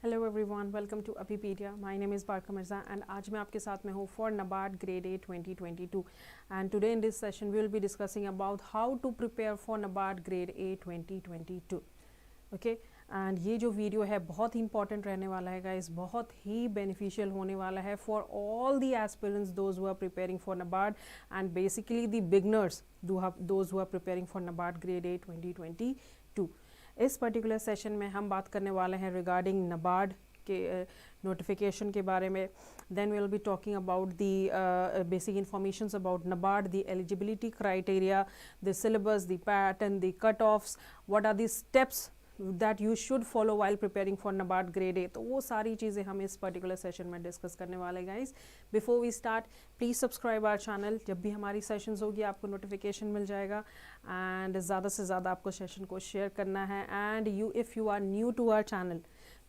Hello everyone, welcome to Abhipedia. My name is Barka Mirza and आज मैं आपके साथ में हूँ for NABARD grade A 2022 and today in this session we will be discussing about how to prepare for NABARD grade A 2022। Okay, and ये जो video है बहुत ही इंपॉर्टेंट रहने वाला है गाइस, बहुत ही बेनिफिशियल होने वाला है for all the aspirants those who are preparing for NABARD and basically the beginners those who are preparing for NABARD grade A 2022। इस पर्टिकुलर सेशन में हम बात करने वाले हैं रिगार्डिंग नबार्ड के नोटिफिकेशन के बारे में। Then we will be talking about the basic informations about NABARD, the eligibility criteria, the syllabus, the pattern, the cut offs, what are the steps that you should follow while preparing for NABARD grade A। तो वो सारी चीज़ें हम इस particular session में discuss करने वाले guys. Before we start please subscribe our channel, जब भी हमारी सेशंस होगी आपको नोटिफिकेशन मिल जाएगा एंड ज़्यादा से ज़्यादा आपको सेशन को शेयर करना है। And you if you are new to our channel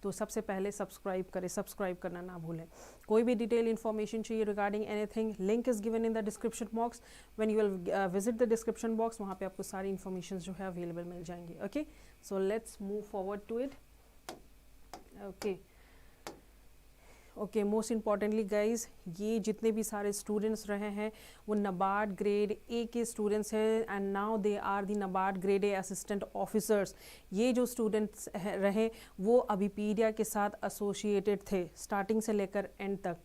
तो सबसे पहले सब्सक्राइब करें, सब्सक्राइब करना ना भूलें। कोई भी डिटेल इन्फॉर्मेशन चाहिए regarding anything, link is given in the description box. When you will visit the description box, वहाँ पे आपको सारी इन्फॉर्मेशन जो है अवेलेबल मिल जाएंगी। Okay, so let's move forward to it. Okay, most importantly guys, ये जितने भी सारे स्टूडेंट्स रहे हैं वो नबार्ड ग्रेड ए के स्टूडेंट्स हैं and now they are the NABARD grade A assistant officers. ये जो स्टूडेंट्स रहे वो अभिपीडिया के साथ एसोसिएटेड थे स्टार्टिंग से लेकर एंड तक।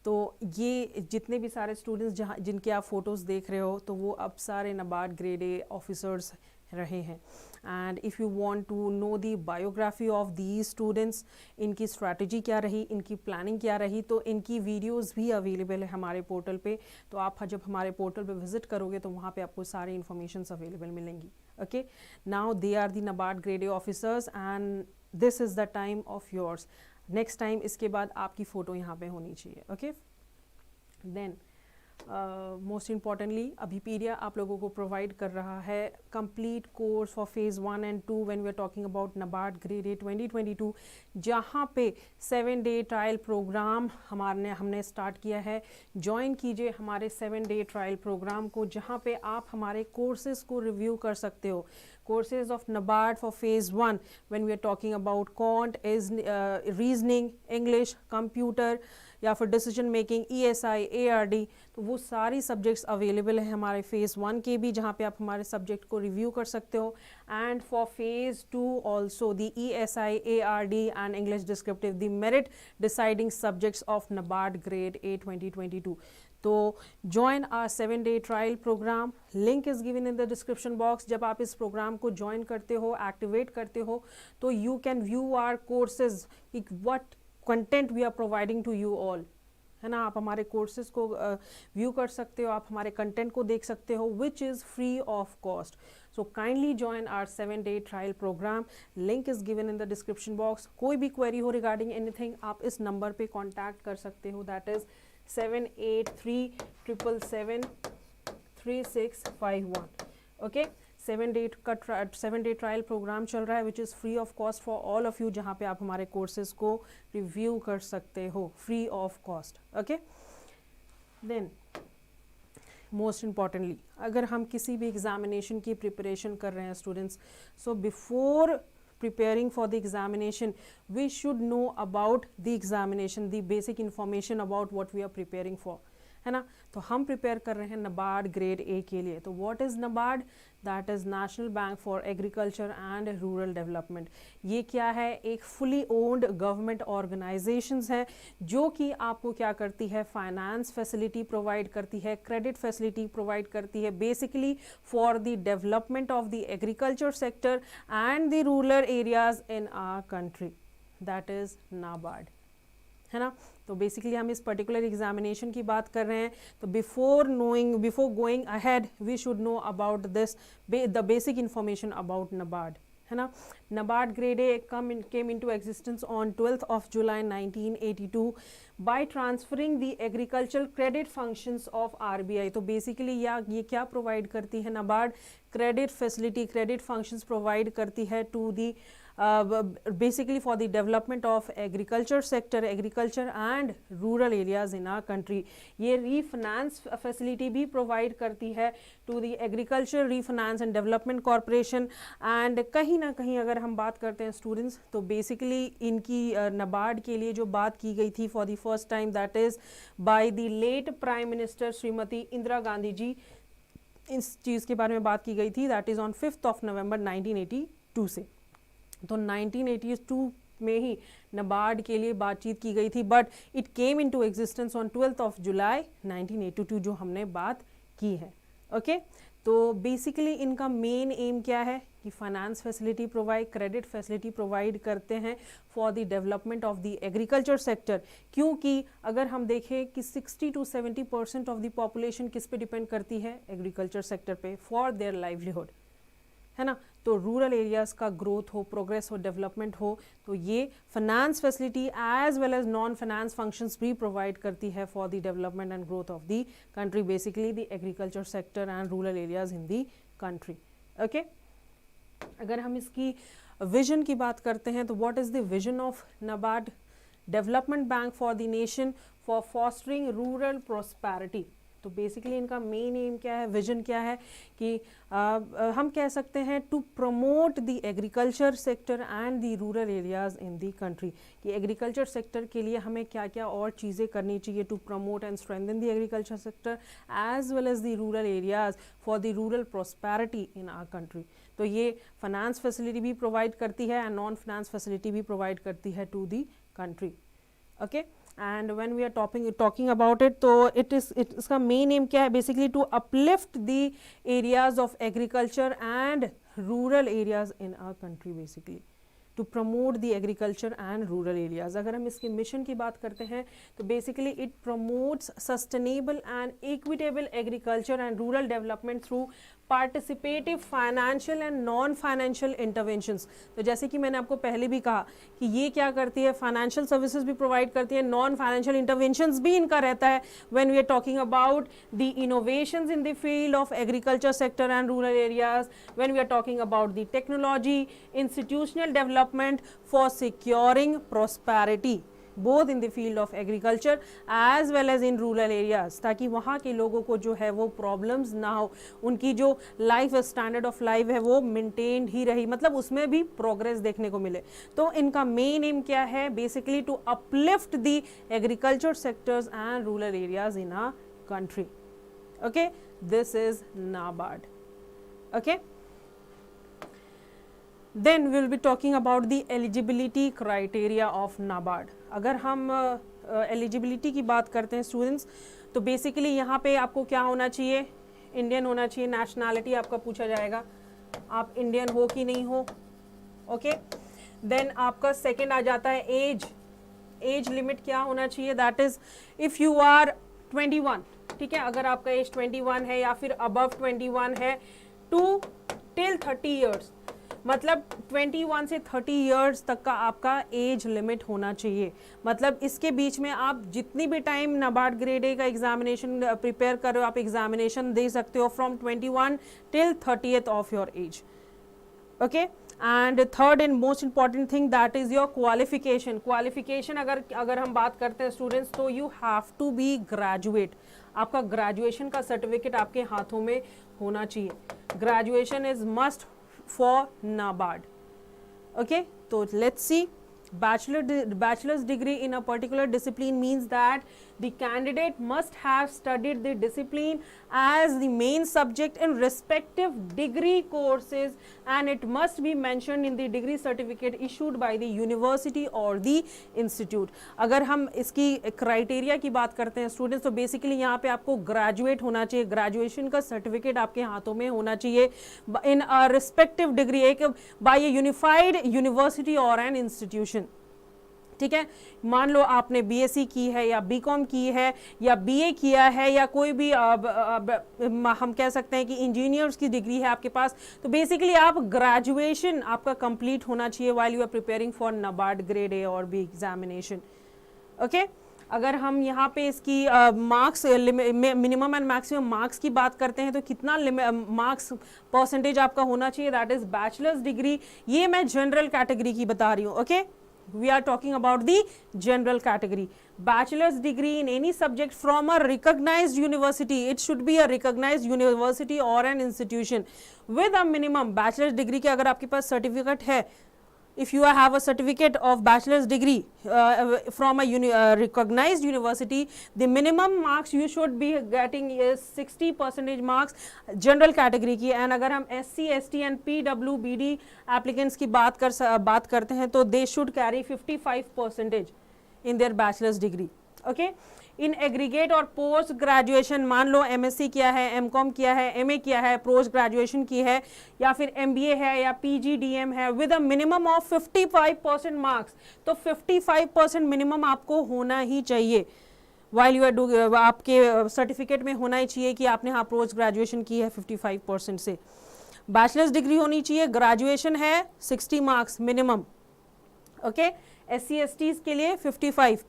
तो ये जितने भी सारे स्टूडेंट्स जहाँ जिनके आप फ़ोटोज़ देख रहे हो तो वो अब सारे नबार्ड ग्रेड ए ऑफिसर्स रहे हैं। And if you want to know the biography of the students, इनकी स्ट्रैटेजी क्या रही, इनकी प्लानिंग क्या रही, तो इनकी वीडियोस भी अवेलेबल है हमारे पोर्टल पे। तो आप जब हमारे पोर्टल पे विजिट करोगे तो वहाँ पे आपको सारी इन्फॉर्मेशंस अवेलेबल मिलेंगी। Okay, now they are the NABARD grade A officers and this is the time of yours. Next time इसके बाद आपकी फ़ोटो यहाँ पे होनी चाहिए। Okay, then most importantly Abhipedia आप लोगों को प्रोवाइड कर रहा है complete course for phase 1 and 2 when we are talking about NABARD grade A 2022, जहाँ पे 7 डे ट्रायल प्रोग्राम हमने स्टार्ट किया है। ज्वाइन कीजिए हमारे 7 डे ट्रायल प्रोग्राम को, जहाँ पे आप हमारे कोर्सेज़ को रिव्यू कर सकते हो। Courses of NABARD for phase 1 when we are talking about quant is reasoning, English, computer या फिर डिसीजन मेकिंग, ESI, ARD, तो वो सारी सब्जेक्ट्स अवेलेबल है हमारे फेज़ 1 के भी, जहाँ पे आप हमारे सब्जेक्ट को रिव्यू कर सकते हो। And for phase 2 also the ESI, ARD and English descriptive, the merit deciding subjects of NABARD grade A 2022। तो join our 7 day trial program, link is given in the description box. जब आप इस programme को join करते हो, activate करते हो, तो you can view our courses, what content we are providing to you all, है ना। आप हमारे कोर्सेज को व्यू कर सकते हो, आप हमारे कंटेंट को देख सकते हो, which is free of cost. So kindly join our 7 day trial program, link is given in the description box. कोई भी क्वेरी हो रिगार्डिंग एनीथिंग आप इस नंबर पे कॉन्टैक्ट कर सकते हो, that is 7837773651। Okay, 7 day trial program चल रहा है which is free of cost for all of you, जहाँ पे आप हमारे कोर्सेज को रिव्यू कर सकते हो free of cost. Okay, then most importantly अगर हम किसी भी एग्जामिनेशन की प्रिपरेशन कर रहे हैं students, so before preparing for the examination we should know about the examination, the basic information about what we are preparing for, है ना। तो हम प्रिपेयर कर रहे हैं नबार्ड ग्रेड ए के लिए। तो what is NABARD? That is national bank for agriculture and rural development. ये क्या है? एक फुली ओन्ड गवर्नमेंट ऑर्गेनाइजेशंस है जो कि आपको क्या करती है, फाइनेंस फैसिलिटी प्रोवाइड करती है, क्रेडिट फैसिलिटी प्रोवाइड करती है, basically for the development of the agriculture sector and the rural areas in our country, that is NABARD, है ना। तो बेसिकली हम इस पर्टिकुलर एग्जामिनेशन की बात कर रहे हैं। तो before going ahead we should know about this the basic information about NABARD, है ना। NABARD grade A came into existence on 12th of July 1982 by transferring the agricultural credit functions of RBI। तो basically ये क्या प्रोवाइड करती है NABARD? Credit facility, credit functions provide करती है to the basically for the development of agriculture sector, agriculture and rural areas in our country. ये refinance facility भी provide करती है to the agriculture refinance and development corporation. and कहीं ना कहीं अगर हम बात करते हैं students, तो basically इनकी NABARD के लिए जो बात की गई थी for the first time, that is by the late Prime Minister Shrimati Indira Gandhi ji, इस चीज़ के बारे में बात की गई थी, that is on 5th of November 1982 से. तो 1982 में ही NABARD के लिए बातचीत की गई थी, but it came into existence on 12th of July 1982 जो हमने बात की है. ओके तो बेसिकली इनका मेन एम क्या है कि finance facility provide, credit facility provide करते हैं for the development of the agriculture sector. क्योंकि अगर हम देखें कि 60 to 70% ऑफ द पॉपुलेशन किस पे डिपेंड करती है, एग्रीकल्चर सेक्टर पे, फॉर देयर लाइवलीहुड, है ना. तो रूरल एरियाज़ का ग्रोथ हो, प्रोग्रेस हो, डेवलपमेंट हो, तो ये finance facility as well as non finance functions भी प्रोवाइड करती है for the development and growth of the country, basically the agriculture sector and rural areas in the country. Okay, अगर हम इसकी विजन की बात करते हैं तो what is the vision of NABARD, development bank for the nation for fostering rural prosperity. तो basically इनका मेन एम क्या है, विजन क्या है कि हम कह सकते हैं to promote the agriculture sector and the rural areas in the country. कि एग्रीकल्चर सेक्टर के लिए हमें क्या क्या और चीज़ें करनी चाहिए to promote and strengthen the agriculture sector as well as the rural areas for the rural prosperity in our country. तो ये फाइनेंस फैसिलिटी भी प्रोवाइड करती है एंड नॉन फाइनेंस फैसिलिटी भी प्रोवाइड करती है to the country. Okay, and when we are talking about it, तो इसका main aim क्या है, basically to uplift the areas of agriculture and rural areas in our country, basically to promote the agriculture and rural areas. अगर हम इसके mission की बात करते हैं तो basically it promotes sustainable and equitable agriculture and rural development through participative financial and non financial interventions. तो जैसे कि मैंने आपको पहले भी कहा कि ये क्या करती है, फाइनेंशियल सर्विसेज भी प्रोवाइड करती है, नॉन फाइनेंशियल इंटरवेंशंस भी इनका रहता है when we are talking about the innovations in the field of agriculture sector and rural areas, when we are talking about the technology, institutional development for securing prosperity both in the field of agriculture as well as in rural areas, ताकि वहाँ के लोगों को जो है वो problems ना हो, उनकी जो लाइफ स्टैंडर्ड ऑफ लाइफ है वो मेंटेन्ड ही रही, मतलब उसमें भी प्रोग्रेस देखने को मिले. तो इनका मेन एम क्या है, basically to uplift the agriculture sectors and rural areas in our country. Okay, this is NABARD. Okay, then we will be talking about the eligibility criteria of NABARD. अगर हम eligibility की बात करते हैं students, तो basically यहाँ पे आपको क्या होना चाहिए, इंडियन होना चाहिए. नेशनैलिटी आपका पूछा जाएगा, आप इंडियन हो कि नहीं हो. ओके, देन आपका सेकंड आ जाता है एज. एज लिमिट क्या होना चाहिए, that is if you are 21, ठीक है, अगर आपका एज 21 है या फिर अबव 21 है, टू टिल 30 ईयर्स, मतलब 21 से 30 इयर्स तक का आपका एज लिमिट होना चाहिए. मतलब इसके बीच में आप जितनी भी टाइम NABARD ग्रेड ए का एग्जामिनेशन प्रिपेयर कर रहे हो, आप एग्जामिनेशन दे सकते हो from 21 till 30th of your age. Okay, and third and most important thing that is your qualification. Qualification अगर हम बात करते हैं स्टूडेंट्स, तो you have to be graduate. आपका ग्रेजुएशन का सर्टिफिकेट आपके हाथों में होना चाहिए. Graduation is must for NABARD. Okay, so let's see. Bachelor's degree in a particular discipline means that the candidate must have studied the discipline as the main subject in respective degree courses, and it must be mentioned in the degree certificate issued by the university or the institute. अगर हम इसकी criteria की बात करते हैं students, तो basically यहाँ पे आपको ग्रेजुएट होना चाहिए, ग्रेजुएशन का सर्टिफिकेट आपके हाथों में होना चाहिए इन अ रिस्पेक्टिव डिग्री, एक बाय ए यूनिफाइड यूनिवर्सिटी और एन इंस्टीट्यूशन. ठीक है, मान लो आपने बीएससी की है या बीकॉम की है या बीए किया है या कोई भी हम कह सकते हैं कि इंजीनियर्स की डिग्री है आपके पास, तो बेसिकली आप ग्रेजुएशन आपका कंप्लीट होना चाहिए while you are preparing for NABARD grade A और बी एग्जामिनेशन. ओके, अगर हम यहाँ पे इसकी marks minimum and maximum marks की बात करते हैं तो कितना मार्क्स परसेंटेज आपका होना चाहिए, दैट इज बैचलर्स डिग्री। ये मैं जनरल कैटेगरी की बता रही हूँ, okay, we are talking about the general category. Bachelor's degree in any subject from a recognized university, it should be a recognized university or an institution with a minimum bachelor's degree के अगर आपके पास certificate है, if you have a certificate of bachelor's degree from a recognized university, the minimum marks you should be getting is 60% marks general category की। and अगर हम SC, ST and PWBD applicants की बात करते हैं तो they should carry 55% in their bachelor's degree, okay। In aggregate और post graduation, मान लो MSc किया है, MCOM किया है, MA किया है, पोस्ट ग्रेजुएशन की है, या फिर MBA है या PGDM है, with a minimum of 55% marks, तो 55% मिनिमम आपको होना ही चाहिए वाइल यू आर डू, आपके सर्टिफिकेट में होना ही चाहिए कि आपने हाँ पोस्ट ग्रेजुएशन की है 55% से। बैचलर्स डिग्री होनी चाहिए, ग्रेजुएशन है 60 marks minimum, okay. SC STs के लिए 55,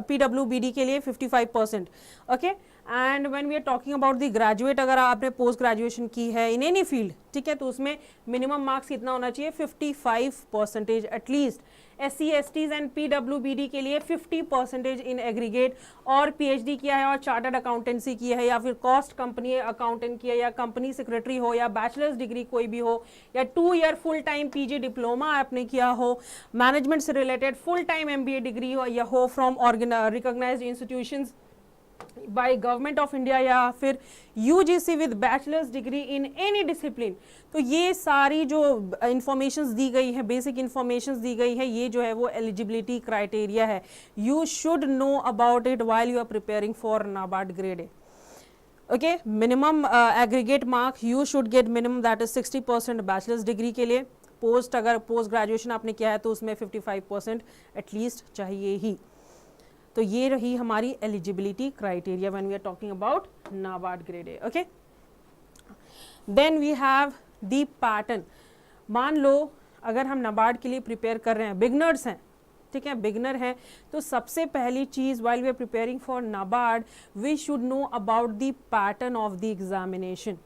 PWBD के लिए 55%, okay. And when we are talking about the graduate, अगर आपने पोस्ट ग्रेजुएशन की है इन एनी फील्ड, ठीक है, तो उसमें मिनिमम मार्क्स कितना होना चाहिए, 55% at least. SC STs and PWBD के लिए 50% इन एग्रीगेट, और PhD किया है और चार्टर्ड अकाउंटेंसी किया है, या फिर कॉस्ट कंपनी अकाउंटेंट किया, या कंपनी सेक्रेटरी हो, या बैचलर्स डिग्री कोई भी हो, या 2 year full time PG diploma आपने किया हो, मैनेजमेंट से related full time MBA degree हो, या हो from recognised institutions by government of India, या फिर UGC with bachelor's degree in any discipline. तो ये सारी जो इंफॉर्मेशंस दी गई है, बेसिक इंफॉर्मेशंस दी गई है, ये जो है वो एलिजिबिलिटी क्राइटेरिया है। You should know about it while you are preparing for NABARD grade A, okay. Minimum aggregate mark you should get minimum, that is 60% bachelor's degree के लिए। पोस्ट, अगर पोस्ट ग्रेजुएशन आपने किया है तो उसमें 55% एटलीस्ट चाहिए ही। तो ये रही हमारी eligibility criteria when we are talking about NABARD grade A, okay. Then we have the pattern. मान लो अगर हम NABARD के लिए प्रिपेयर कर रहे हैं, बिगनर्स हैं, ठीक है, बिगनर हैं, तो सबसे पहली चीज़ while we are preparing for NABARD, we should know about the pattern of the examination.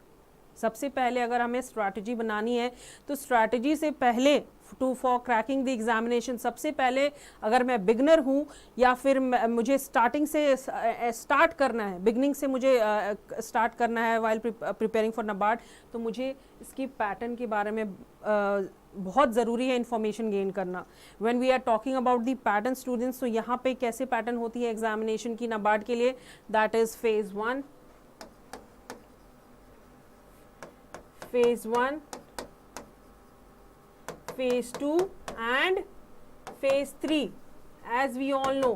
सबसे पहले अगर हमें स्ट्रैटेजी बनानी है तो स्ट्रैटेजी से पहले to for cracking the examination, सबसे पहले अगर मैं बिगनर हूँ या फिर मुझे स्टार्टिंग से स्टार्ट करना है, बिगनिंग से मुझे स्टार्ट करना है वाइल प्रिपेयरिंग फॉर NABARD, तो मुझे इसकी पैटर्न के बारे में बहुत ज़रूरी है इंफॉर्मेशन गेन करना। When we are talking about the pattern students, तो यहाँ पे कैसे पैटर्न होती है एग्जामिनेशन की NABARD के लिए, that is phase 1, phase 1, phase 2 and phase 3। as we all know,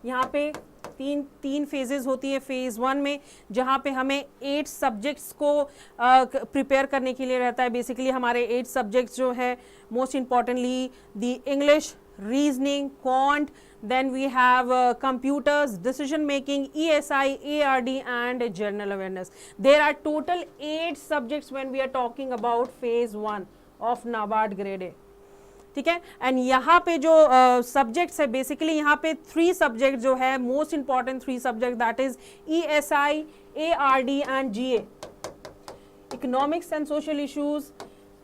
यहाँ पे तीन फेजेस होती है। फेज 1 में जहाँ पे हमें 8 सब्जेक्ट्स को प्रिपेयर करने के लिए रहता है। बेसिकली हमारे 8 सब्जेक्ट्स जो है, most importantly the English, reasoning, quant, then we have computers, decision making, ESI, ARD and general awareness. There are total 8 subjects when we are talking about phase 1 of NABARD grade A, ठीक है। And यहाँ पे जो subjects है, basically यहाँ पे 3 subject जो है, most important 3 subject, that is ESI, ARD and GA, economics and social issues,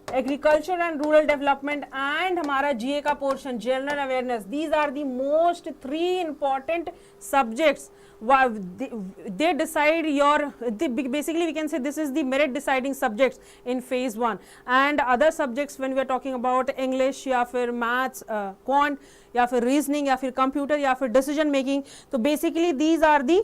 agriculture and rural development, and हमारा GA का portion general awareness. These are the most 3 important subjects. They decide your, basically we can say this is the merit deciding subjects in phase 1, and other subjects when we are talking about English या फिर maths, quant या फिर reasoning या फिर computer या फिर decision making, तो basically these are the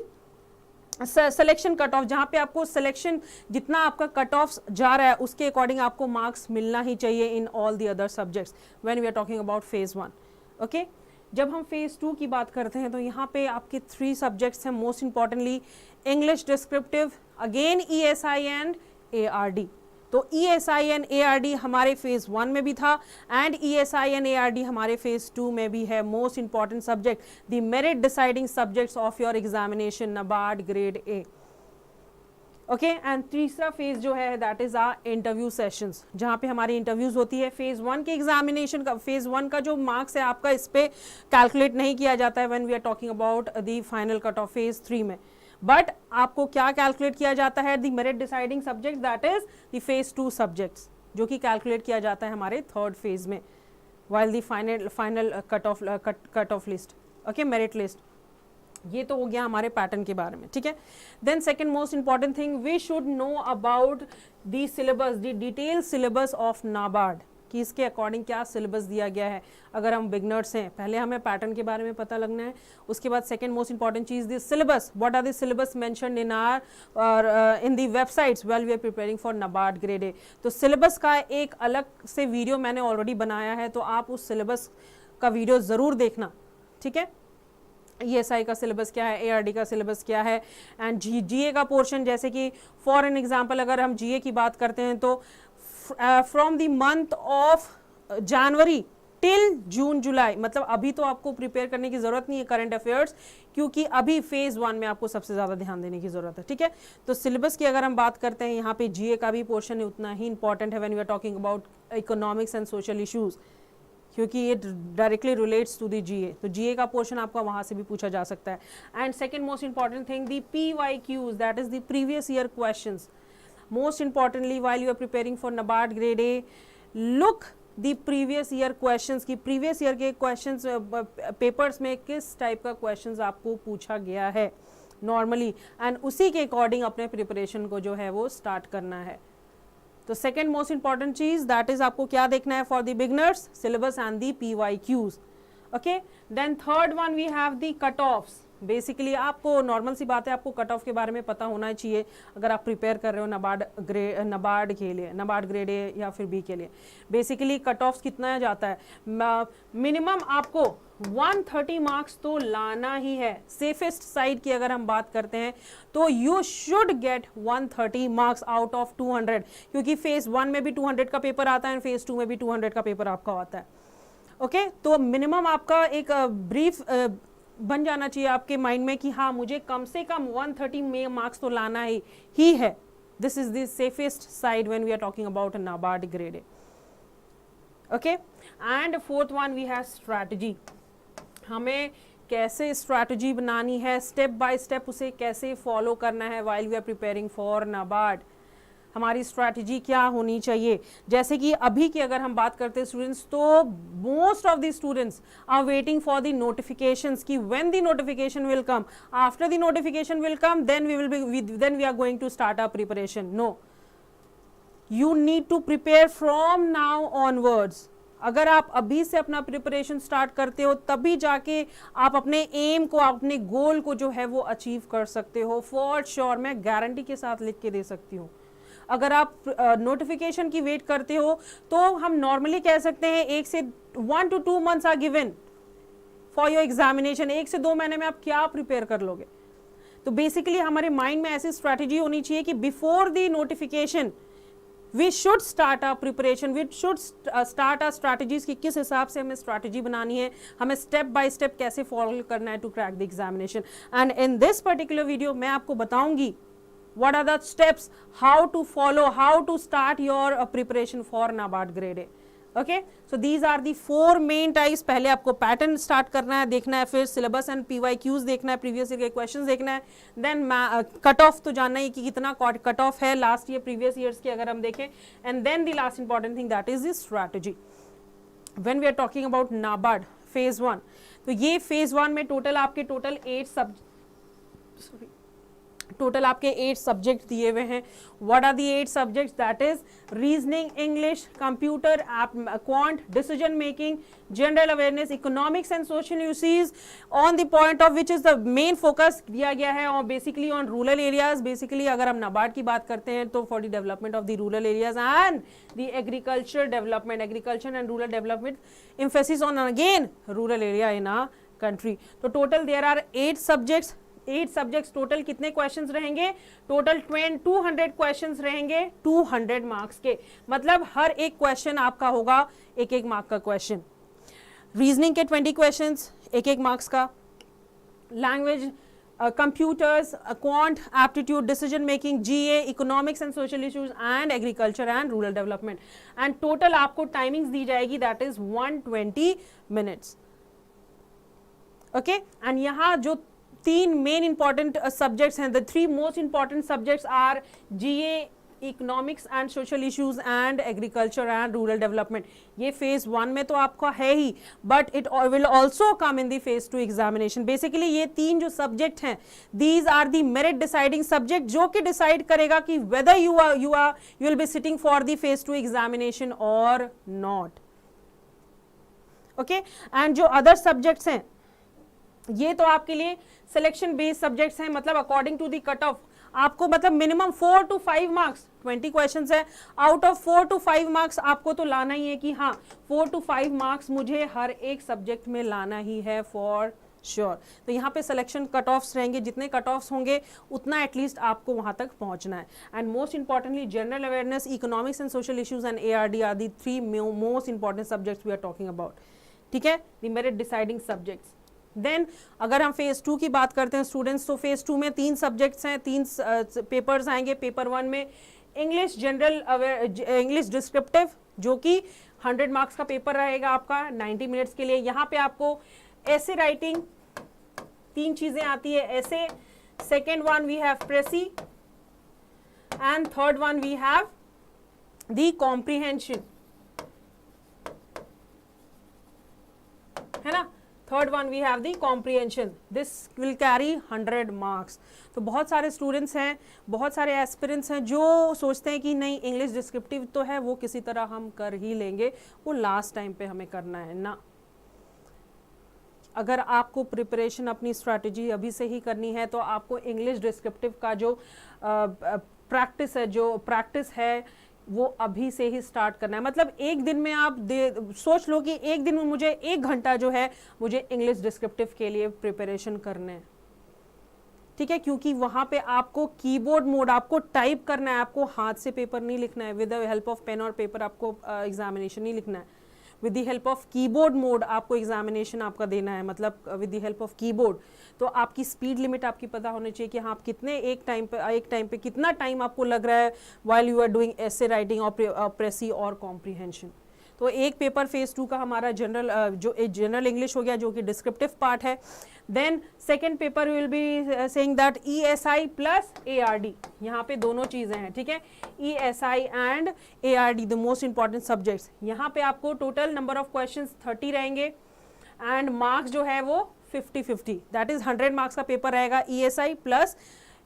selection cut off, जहाँ पे आपको सिलेक्शन जितना आपका कट ऑफ जा रहा है उसके अकॉर्डिंग आपको मार्क्स मिलना ही चाहिए in all the other subjects when we are talking about phase 1, okay. जब हम फेज 2 की बात करते हैं तो यहाँ पे आपके 3 सब्जेक्ट्स हैं, most importantly English descriptive, again ESI and ARD। तो ESI एंड ARD हमारे फेज 1 में भी था, एंड ESI एंड ARD हमारे फेज 2 में भी है। Most important subject, the merit deciding subjects of your examination NABARD grade A, okay and तीसरा फेज जो है that is our interview sessions, जहाँ पे हमारी इंटरव्यूज होती है। फेज 1 के एग्जामिनेशन का, फेज 1 का जो मार्क्स है आपका इस पे कैलकुलेट नहीं किया जाता है when we are talking about the final cut off phase 3 में, बट आपको क्या कैलकुलेट किया जाता है, the merit deciding subject that is the phase 2 subjects, जो कि कैलकुलेट किया जाता है हमारे थर्ड फेज में while the final cut off list, okay, merit list. ये तो हो गया हमारे पैटर्न के बारे में, ठीक है। Then second most important thing, we should know about the syllabus, the detail syllabus of NABARD, कि इसके अकॉर्डिंग क्या सिलेबस दिया गया है। अगर हम बिगनर्स हैं, पहले हमें पैटर्न के बारे में पता लगना है, उसके बाद सेकंड मोस्ट इंपॉर्टेंट चीज the syllabus, what are the syllabus mentioned in our in the websites while we are preparing for NABARD grade A. तो सिलेबस का एक अलग से वीडियो मैंने ऑलरेडी बनाया है, तो आप उस सिलेबस का वीडियो ज़रूर देखना, ठीक है। ESI का सिलेबस क्या है, ARD का सिलेबस क्या है, एंड GA का पोर्शन, जैसे कि फॉर एन एग्जांपल अगर हम GA की बात करते हैं तो from the month of January till June July, मतलब अभी तो आपको प्रिपेयर करने की जरूरत नहीं है करंट अफेयर्स, क्योंकि अभी फेज 1 में आपको सबसे ज्यादा ध्यान देने की जरूरत है, ठीक है। तो सिलेबस की अगर हम बात करते हैं, यहाँ पे GA का भी पोर्शन उतना ही इंपॉर्टेंट है when we are talking about economics and social issues, क्योंकि ये directly relates to the GA, तो GA का पोर्शन आपका वहां से भी पूछा जा सकता है। And second most important thing, the PYQs, that is the previous year questions. Most importantly while you are preparing for NABARD grade A, look the previous year questions की प्रीवियस ईयर के क्वेश्चंस पेपर्स में किस type का questions आपको पूछा गया है normally, and उसी के अकॉर्डिंग अपने प्रिपरेशन को जो है वो स्टार्ट करना है। तो सेकेंड मोस्ट इंपॉर्टेंट चीज दैट इज आपको क्या देखना है for the beginners, syllabus and the PYQs, okay. Then third one we have the cut offs. Basically आपको नॉर्मल सी बात है, आपको कट ऑफ के बारे में पता होना चाहिए अगर आप प्रिपेयर कर रहे हो नाबार्ड के लिए, नाबार्ड ग्रेड ए या फिर बी के लिए। बेसिकली कट ऑफ कितना जाता है, मिनिमम आपको 130 मार्क्स तो लाना ही है। सेफेस्ट साइड की अगर हम बात करते हैं तो you should gate 130 marks out of 200, क्योंकि फेज 1 में भी 200 का पेपर आता है और फेज 2 में भी 200 का पेपर आपका आता है, ओके। तो मिनिमम आपका एक ब्रीफ बन जाना चाहिए आपके माइंड में कि हाँ मुझे कम से कम 130 में मार्क्स तो लाना ही है। This is the safest side when we are talking about NABARD grade A, okay. And fourth one we have strategy, हमें कैसे स्ट्रैटेजी बनानी है, स्टेप बाय स्टेप उसे कैसे फॉलो करना है while we are preparing for NABARD. हमारी स्ट्रैटेजी क्या होनी चाहिए, जैसे कि अभी की अगर हम बात करते हैं स्टूडेंट्स, तो most of the students are waiting for the notifications कि when the notification will come, after the notification will come then we are going to start our preparation. No, you need to prepare from now onwards. अगर आप अभी से अपना preparation start करते हो तभी जाके आप अपने एम को, अपने गोल को जो है वो अचीव कर सकते हो, फॉर श्योर। मैं गारंटी के साथ लिख के दे सकती हूँ। अगर आप नोटिफिकेशन की वेट करते हो तो हम नॉर्मली कह सकते हैं 1 to 2 months are given for your examination. 1 से 2 महीने में आप क्या प्रिपेयर कर लोगे। तो बेसिकली हमारे माइंड में ऐसी स्ट्रैटेजी होनी चाहिए कि before the notification we should start our preparation, we should start our strategies कि किस हिसाब से हमें स्ट्रैटेजी बनानी है, हमें स्टेप बाय स्टेप कैसे फॉलो करना है to crack the examination. And in this particular video मैं आपको बताऊंगी what are the steps, how to follow, how to start your preparation for NABARD grade A, okay। so these are the 4 main types। पहले आपको pattern start करना है, देखना है, फिर सिलेबस एंड PYQs देखना है, प्रीवियस ईयर के क्वेश्चंस देखना है, देन कट ऑफ तो जानना है कि कितना कट ऑफ है लास्ट ईयर प्रीवियस ईयर्स की अगर हम देखें, and then the last important thing that is the strategy when we are talking about NABARD phase 1। तो ये फेज 1 में टोटल आपके 8 सब्जेक्ट दिए हुए हैं। What are the 8 subjects, that is reasoning, English, computer, quant, decision making, general awareness, economics and social usage, on the point of which is the main focus दिया गया है और basically on rural areas. Basically अगर हम नाबार्ड की बात करते हैं तो for the development of the rural areas and the agriculture development, agriculture and rural development, emphasis on again rural area in our country। तो total there are 8 subjects. 8 subjects total कितने questions रहेंगे, टोटल 200 क्वेश्चंस रहेंगे 200 marks के, मतलब हर एक question आपका होगा 1 mark का क्वेश्चन। रीजनिंग के 20 क्वेश्चंस 1 मार्क्स का, language computers, quant, aptitude, decision making, GA, economics and social issues and agriculture and rural development. And total आपको timings दी जाएगी, that is 120 minutes. Okay, and यहाँ जो तीन मेन इंपॉर्टेंट सब्जेक्ट्स हैं, the three most important subjects are GA, economics and social issues and agriculture and rural development. ये phase 1 में तो आपका है ही, but it will also come in the phase 2 examination. Basically ये तीन जो सब्जेक्ट हैं, these are the merit deciding subject, जो कि डिसाइड करेगा कि whether you will be sitting for the phase 2 examination और नॉट. ओके, एंड जो अदर सब्जेक्ट्स हैं ये तो आपके लिए सिलेक्शन बेस्ड सब्जेक्ट्स हैं, मतलब according to the cut off आपको मतलब मिनिमम 4 to 5 मार्क्स, 20 क्वेश्चंस है, आउट ऑफ 4 to 5 मार्क्स आपको तो लाना ही है कि हाँ 4 to 5 मार्क्स मुझे हर एक सब्जेक्ट में लाना ही है फॉर श्योर. तो यहाँ पे सिलेक्शन कट ऑफ्स रहेंगे, जितने कट ऑफ्स होंगे उतना एटलीस्ट आपको वहाँ तक पहुँचना है. And most importantly general awareness, economics and social issues and ARD are the 3 most important subjects we are talking about. ठीक है, the merit deciding subjects. Then अगर हम फेज 2 की बात करते हैं स्टूडेंट्स, तो फेज 2 में 3 सब्जेक्ट्स हैं, 3 पेपर्स आएंगे. पेपर 1 में इंग्लिश जनरल इंग्लिश डिस्क्रिप्टिव, जो कि 100 मार्क्स का पेपर रहेगा आपका 90 मिनट्स के लिए. यहाँ पे आपको ऐसे राइटिंग 3 चीजें आती है, ऐसे. Second one we have precis and third one we have the comprehension, है ना. Third one we have the comprehension, this will carry 100 marks. तो बहुत सारे स्टूडेंट्स हैं, बहुत सारे एस्पिरेंट्स हैं जो सोचते हैं कि नहीं इंग्लिश डिस्क्रिप्टिव तो है वो किसी तरह हम कर ही लेंगे, वो लास्ट टाइम पे हमें करना है ना. अगर आपको प्रिपरेशन अपनी स्ट्रैटेजी अभी से ही करनी है तो आपको इंग्लिश डिस्क्रिप्टिव का जो प्रैक्टिस है वो अभी से ही स्टार्ट करना है. मतलब एक दिन में आप सोच लो कि एक दिन में मुझे 1 घंटा जो है मुझे इंग्लिश डिस्क्रिप्टिव के लिए प्रिपरेशन करने हैं. ठीक है, क्योंकि वहां पे आपको कीबोर्ड मोड, आपको टाइप करना है, आपको हाथ से पेपर नहीं लिखना है, with the help of pen और पेपर आपको एग्जामिनेशन नहीं लिखना है. With the help of keyboard mode आपको एग्जामिनेशन आपका देना है, मतलब with the help of keyboard. तो आपकी स्पीड लिमिट आपकी पता होनी चाहिए कि हाँ आप कितने एक टाइम पे कितना टाइम आपको लग रहा है while you are doing essay writing और प्रेसी और कॉम्प्रिहेंशन. तो एक पेपर फेज 2 का हमारा जनरल इंग्लिश हो गया जो कि डिस्क्रिप्टिव पार्ट है. Then second paper will be saying that ESI plus ARD, यहाँ पे दोनों चीज़ें हैं. ठीक है, ESI and ARD the most important subjects. यहाँ पे आपको टोटल नंबर ऑफ क्वेश्चंस 30 रहेंगे एंड मार्क्स जो है वो 50-50, दैट इज 100 मार्क्स का पेपर रहेगा ESI प्लस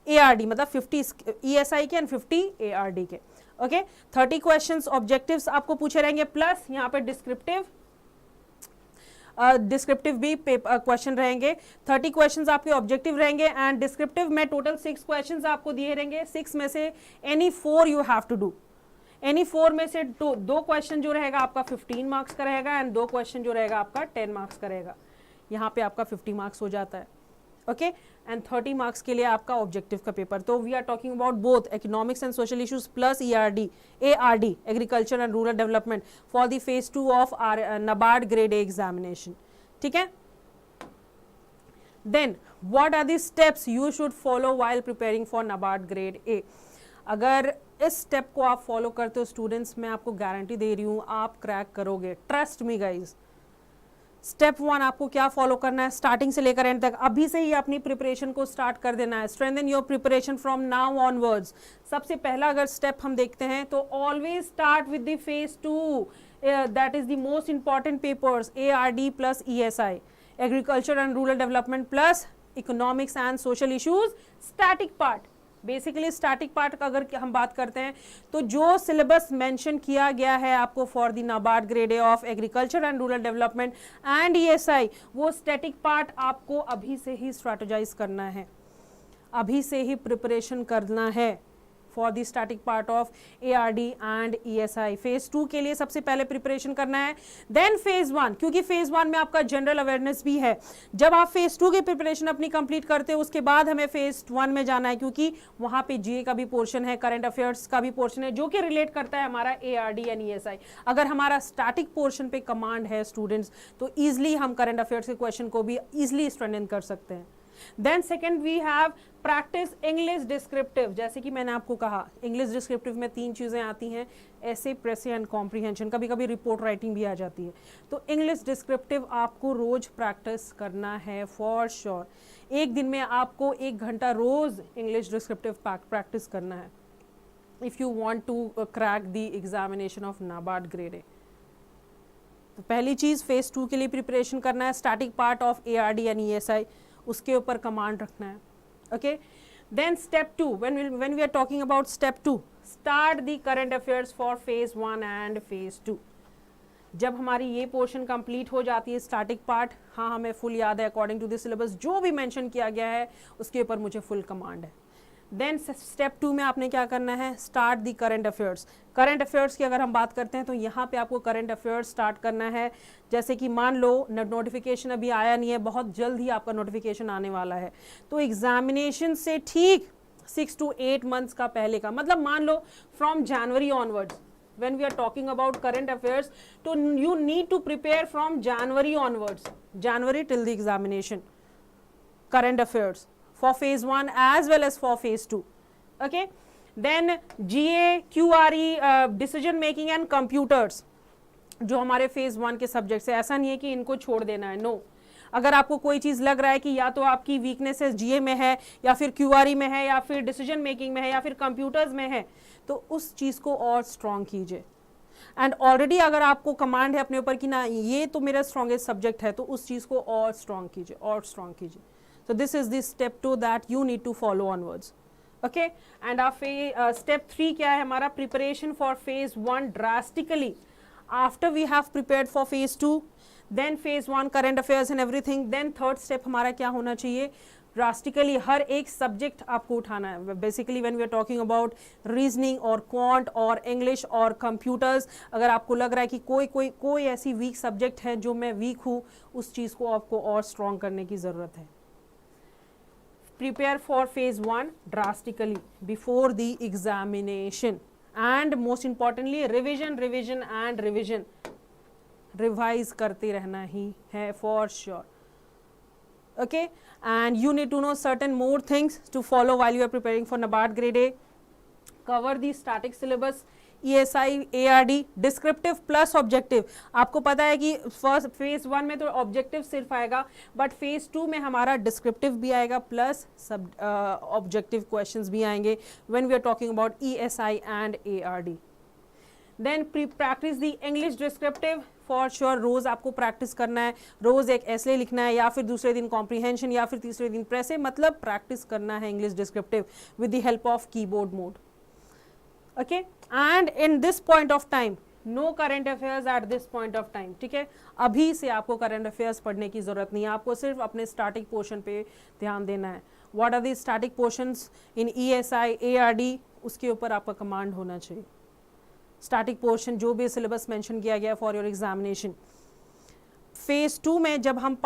ARD, मतलब 50 ESI के एंड 50 ARD के. ओके, 30 क्वेश्चंस ऑब्जेक्टिव्स आपको पूछे रहेंगे, प्लस यहाँ पे डिस्क्रिप्टिव भी क्वेश्चन रहेंगे. 30 क्वेश्चंस आपके ऑब्जेक्टिव रहेंगे एंड डिस्क्रिप्टिव में टोटल 6 क्वेश्चंस आपको दिए रहेंगे. 6 में से any 4 you have to do. Any 4 में से 2 क्वेश्चन जो रहेगा आपका 15 मार्क्स का रहेगा एंड 2 क्वेश्चन जो रहेगा आपका 10 मार्क्स का रहेगा. यहाँ पे आपका 50 मार्क्स हो जाता है. ओके, एंड 30 मार्क्स के लिए आपका ऑब्जेक्टिव का पेपर. तो we are talking about both economics and social issues plus ARD agriculture and rural development for the phase 2 of NABARD grade A examination. ठीक है, then what are the steps you should follow while preparing for NABARD grade A. अगर इस step को आप follow करते हो students, मैं आपको गारंटी दे रही हूँ आप क्रैक करोगे. Trust me guys. स्टेप 1 आपको क्या फॉलो करना है, स्टार्टिंग से लेकर एंड तक अभी से ही अपनी प्रिपरेशन को स्टार्ट कर देना है. Strengthen your preparation from now onwards. सबसे पहला अगर स्टेप हम देखते हैं तो always start with the phase 2, that is the most important papers ARD plus ESI agriculture and rural development plus economics and social issues. Static part, basically static part का अगर हम बात करते हैं तो जो सिलेबस मेंशन किया गया है आपको for the NABARD grade A of agriculture and rural development and ESI, वो स्टैटिक पार्ट आपको अभी से ही स्ट्रैटेजाइज करना है, अभी से ही प्रिपरेशन करना है for the static part of ARD and ESI. Phase 2 के लिए सबसे पहले प्रिपरेशन करना है. देन फेज 1, क्योंकि फेज 1 में आपका जनरल अवेयरनेस भी है. जब आप फेज 2 की प्रिपरेशन अपनी कंप्लीट करते हो उसके बाद हमें फेज 1 में जाना है, क्योंकि वहां पे GA का भी पोर्शन है, करंट अफेयर्स का भी पोर्शन है जो कि रिलेट करता है हमारा ARD एंड ESI. अगर हमारा स्टैटिक पोर्शन पे कमांड है स्टूडेंट्स तो ईजिली हम करंट अफेयर्स के क्वेश्चन को भी ईजिली स्ट्रेंथन कर सकते हैं. Then second we have practice English descriptive. जैसे कि मैंने आपको कहा इंग्लिश डिस्क्रिप्टिव में 3 चीज़ें आती हैं, ऐसे, प्रेसे एंड कॉम्प्रीहेंशन, कभी कभी रिपोर्ट राइटिंग भी आ जाती है। तो इंग्लिश डिस्क्रिप्टिव आपको रोज प्रैक्टिस करना है फॉर श्योर। एक दिन में आपको 1 घंटा रोज इंग्लिश डिस्क्रिप्टिव प्रैक्टिस करना है if you want to crack the examination of NABARD grade A. तो पहली चीज़ फेज 2 के लिए प्रिपरेशन करना है, static part of ARD and ESI, उसके ऊपर कमांड रखना है। Okay, then step 2, when we are talking about step 2, start the current affairs for phase 1 and phase 2। जब हमारी ये पोर्शन कंप्लीट हो जाती है स्टैटिक पार्ट, हाँ हमें फुल याद है अकॉर्डिंग टू द सिलेबस, जो भी मेंशन किया गया है उसके ऊपर मुझे फुल कमांड है। देन स्टेप 2 में आपने क्या करना है, start the current affairs. Current affairs की अगर हम बात करते हैं तो यहाँ पे आपको करंट अफेयर्स स्टार्ट करना है। जैसे कि मान लो नोटिफिकेशन अभी आया नहीं है, बहुत जल्द ही आपका नोटिफिकेशन आने वाला है, तो एग्जामिनेशन से ठीक 6 to 8 मंथ्स का पहले का, मतलब मान लो from January onwards, when we are talking about current affairs, so you need to prepare from January onwards, January till the examination, current affairs for phase 1 as well as for phase 2. Okay, then GA, QRE, decision making and computers, जो हमारे phase 1 के subjects है। ऐसा नहीं है कि इनको छोड़ देना है, नो। अगर आपको कोई चीज़ लग रहा है कि या तो आपकी वीकनेसेस GA में है, या फिर QRE में है, या फिर डिसीजन मेकिंग में है, या फिर कंप्यूटर्स में है, तो उस चीज़ को और स्ट्रॉन्ग कीजिए। एंड ऑलरेडी अगर आपको कमांड है अपने ऊपर कि ना ये तो मेरा स्ट्रॉन्गेस्ट सब्जेक्ट है, तो उस चीज़ को और स्ट्रॉन्ग कीजिए, और स्ट्रॉन्ग कीजिए। So this is the step 2 that you need to follow onwards. Okay, and our step 3 क्या है हमारा, preparation for phase 1 drastically. After we have prepared for phase 2, then phase 1 current affairs and everything, then third step हमारा क्या होना चाहिए, drastically हर एक subject आपको उठाना है। Basically when we are talking about reasoning और क्वांट और इंग्लिश और कंप्यूटर्स, अगर आपको लग रहा है कि कोई ऐसी वीक सब्जेक्ट है जो मैं वीक हूँ, उस चीज़ को आपको और स्ट्रॉन्ग करने की ज़रूरत है। Prepare for phase 1 drastically before the examination, and most importantly revision and revision, revise करते रहना ही है for sure. Okay, and you need to know certain more things to follow while you are preparing for NABARD grade A. Cover the static syllabus, ESI, ARD, descriptive plus objective. आपको पता है कि first phase 1 में तो objective सिर्फ आएगा, but phase 2 में हमारा डिस्क्रिप्टिव भी आएगा प्लस सब ऑब्जेक्टिव क्वेश्चंस भी आएंगे when we are talking about ESI and ARD। Then practise the English descriptive for sure, रोज आपको प्रैक्टिस करना है, रोज एक एसे लिखना है, या फिर दूसरे दिन कॉम्प्रीहेंशन, या फिर तीसरे दिन प्रेसे, मतलब प्रैक्टिस करना है English descriptive with the help of keyboard mode. Okay, and in this point of time no current affairs at this point of time। ठीक है, अभी से आपको current affairs पढ़ने की ज़रूरत नहीं है, आपको सिर्फ अपने static portion पे ध्यान देना है। What are the static portions in ESI, ARD, उसके ऊपर आपका कमांड होना चाहिए। static portion जो भी सिलेबस मेंशन किया गया for your examination। फेज 2 में जब हम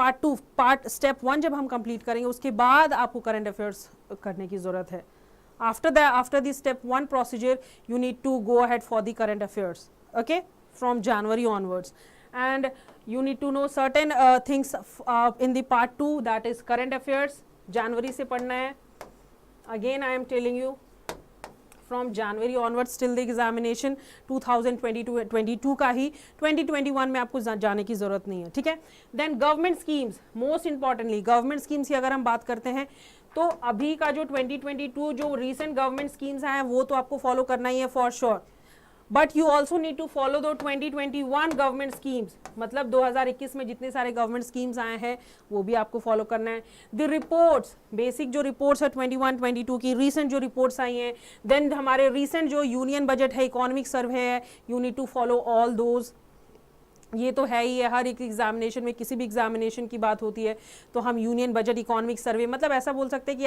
स्टेप 1 जब हम कंप्लीट करेंगे, उसके बाद आपको करंट अफेयर्स करने की ज़रूरत है। After the step 1 procedure, you need to go ahead for the current affairs, okay, from January onwards, and you need to know certain things in the part 2, that is current affairs, January से पढ़ना है। Again I am telling you from January onwards till the examination 2022 का ही, 2021 में आपको जाने की ज़रूरत नहीं है, ठीक है। Then government schemes, most importantly government schemes की अगर हम बात करते हैं तो अभी का जो 2022 जो रिसेंट गवर्नमेंट स्कीम्स आए हैं वो तो आपको फॉलो करना ही है for sure, but you also need to follow दो 2021 गवर्नमेंट स्कीम्स, मतलब 2021 में जितने सारे गवर्नमेंट स्कीम्स आए हैं वो भी आपको फॉलो करना है। द रिपोर्ट्स, बेसिक जो रिपोर्ट्स है 21-22 की रिसेंट जो रिपोर्ट्स आई हैं, देन हमारे रिसेंट जो यूनियन बजट है, इकोनॉमिक सर्वे है, you need to follow all those. ये तो है ही है, हर एक एग्जामिनेशन में, किसी भी एग्जामिनेशन की बात होती है तो हम यूनियन बजट, इकोनॉमिक सर्वे, मतलब ऐसा बोल सकते हैं कि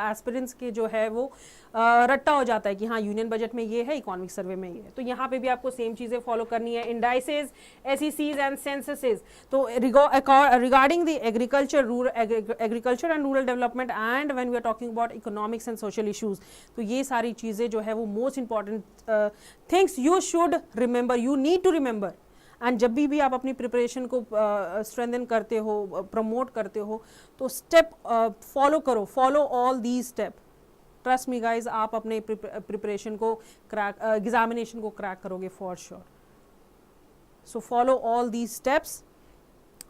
एस्पिरेंट्स के जो है वो रट्टा हो जाता है कि हाँ यूनियन बजट में ये है, इकोनॉमिक सर्वे में ये है, तो यहाँ पे भी आपको सेम चीज़ें फॉलो करनी है। इंडाइसेस, SECs एंड सेंससेस, तो regarding the agriculture and rural development and when we are talking about economics and social issues, तो ये सारी चीज़ें जो है वो most important things you should remember, you need to remember and जब भी आप अपनी प्रिपरेशन को स्ट्रेंथन करते हो, प्रमोट करते हो, तो स्टेप फॉलो करो, follow all these step. Trust me guys, आप अपने प्रिपरेशन को क्रैक, एग्जामिनेशन को क्रैक करोगे for sure. So follow all these steps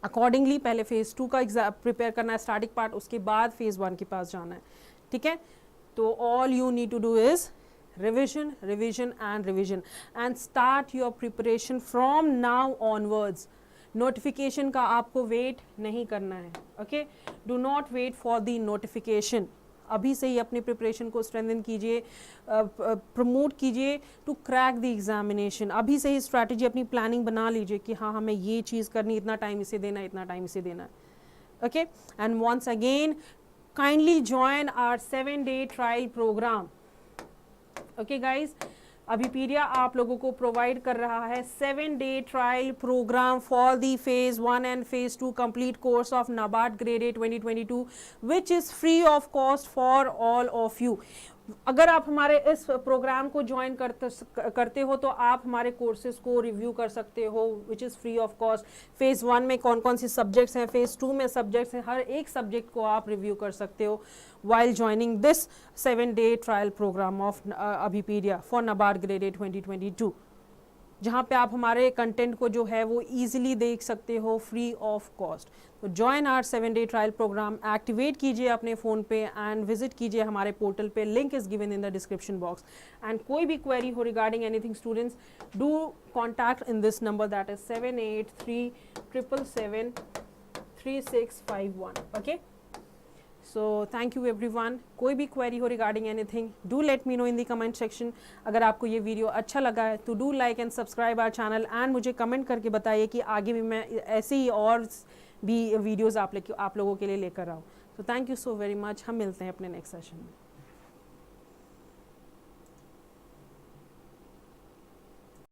accordingly. पहले फेज़ 2 का प्रिपेयर करना है, स्टार्टिंग पार्ट, उसके बाद फेज़ 1 के पास जाना है, ठीक है। तो all you need to do is revision, revision and revision, and start your preparation from now onwards. Notification का आपको वेट नहीं करना है, okay. Do not wait for the notification. अभी से ही अपनी प्रिपरेशन को स्ट्रेंथन कीजिए, प्रमोट कीजिए टू क्रैक द एग्जामिनेशन। अभी से ही स्ट्रैटेजी, अपनी प्लानिंग बना लीजिए कि हाँ हमें ये चीज़ करनी, इतना टाइम इसे देना, इतना टाइम इसे देना है, okay. And once again kindly join our 7-day trial program, okay guys. Abhipedia आप लोगों को प्रोवाइड कर रहा है 7-day trial program for the phase 1 and phase 2 complete course of NABARD Grade A 2022 which is free of cost for all of you. अगर आप हमारे इस प्रोग्राम को ज्वाइन करते हो तो आप हमारे कोर्सेज को रिव्यू कर सकते हो, which is free of cost. Phase 1 में कौन कौन सी सब्जेक्ट्स हैं, फेज़ 2 में सब्जेक्ट्स हैं, हर एक सब्जेक्ट को आप रिव्यू कर सकते हो while joining this 7-day trial program of Abhipedia for NABARD Grade A 2022, जहाँ पे आप हमारे कंटेंट को जो है वो ईजिली देख सकते हो फ्री ऑफ कॉस्ट। तो join our 7-day trial program, activate कीजिए अपने फ़ोन पे एंड विजिट कीजिए हमारे पोर्टल पे, link is given in the description box. And कोई भी क्वेरी हो regarding anything students, do contact in this number, that is 7837773651, okay. So thank you everyone. कोई भी क्वेरी हो regarding anything, do let me know in the comment section. अगर आपको ये video अच्छा लगा है तो do like and subscribe our channel, and मुझे कमेंट करके बताइए कि आगे भी मैं ऐसे ही और भी वीडियोज़ आप लोगों के लिए लेकर आऊँ। तो thank you so very much. हम मिलते हैं अपने नेक्स्ट सेशन में।